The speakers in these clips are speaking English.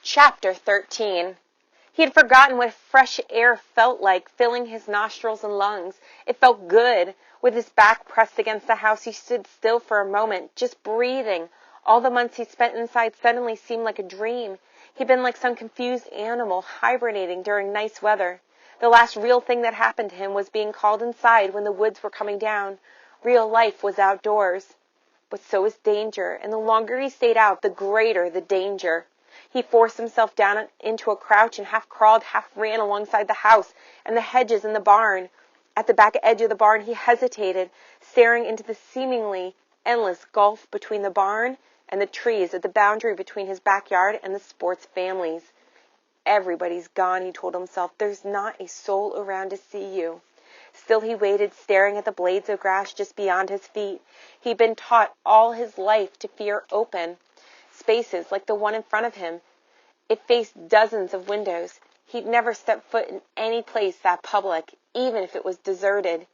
Chapter 13. He had forgotten what fresh air felt like, filling his nostrils and lungs. It felt good. With his back pressed against the house, he stood still for a moment, just breathing. All the months he spent inside suddenly seemed like a dream. He'd been like some confused animal, hibernating during nice weather. The last real thing that happened to him was being called inside when the woods were coming down. Real life was outdoors. But so is danger, and the longer he stayed out, the greater the danger. He forced himself down into a crouch and half crawled, half ran alongside the house and the hedges in the barn. At the back edge of the barn, he hesitated, staring into the seemingly endless gulf between the barn and the trees at the boundary between his backyard and the sports families. Everybody's gone, he told himself. There's not a soul around to see you. Still he waited, staring at the blades of grass just beyond his feet. He'd been taught all his life to fear open spaces like the one in front of him. It faced dozens of windows. He'd never stepped foot in any place that public, even if it was deserted.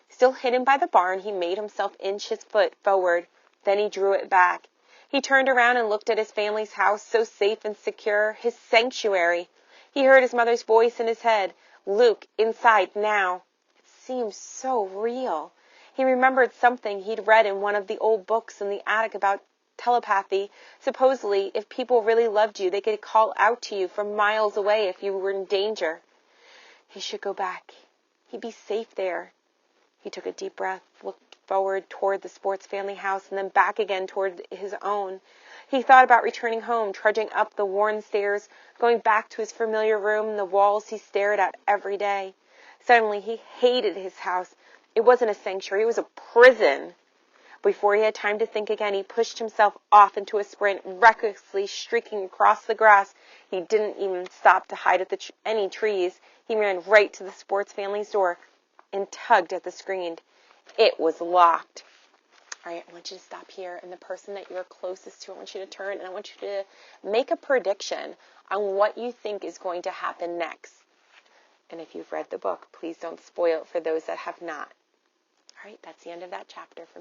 Still hidden by the barn, he made himself inch his foot forward. Then he drew it back. He turned around and looked at his family's house, so safe and secure, his sanctuary. He heard his mother's voice in his head. Luke, inside now. It seemed so real. He remembered something he'd read in one of the old books in the attic about telepathy. Supposedly, if people really loved you, they could call out to you from miles away if you were in danger. He should go back. He'd be safe there. He took a deep breath, looked forward toward the sports family house, and then back again toward his own. He thought about returning home, trudging up the worn stairs, going back to his familiar room and the walls he stared at every day. Suddenly, he hated his house. It wasn't a sanctuary. It was a prison. Before he had time to think again, he pushed himself off into a sprint, recklessly streaking across the grass. He didn't even stop to hide at any trees. He ran right to the sports family's door and tugged at the screen. It was locked. All right, I want you to stop here, and the person that you're closest to, I want you to turn, and I want you to make a prediction on what you think is going to happen next. And if you've read the book, please don't spoil it for those that have not. All right, that's the end of that chapter for me.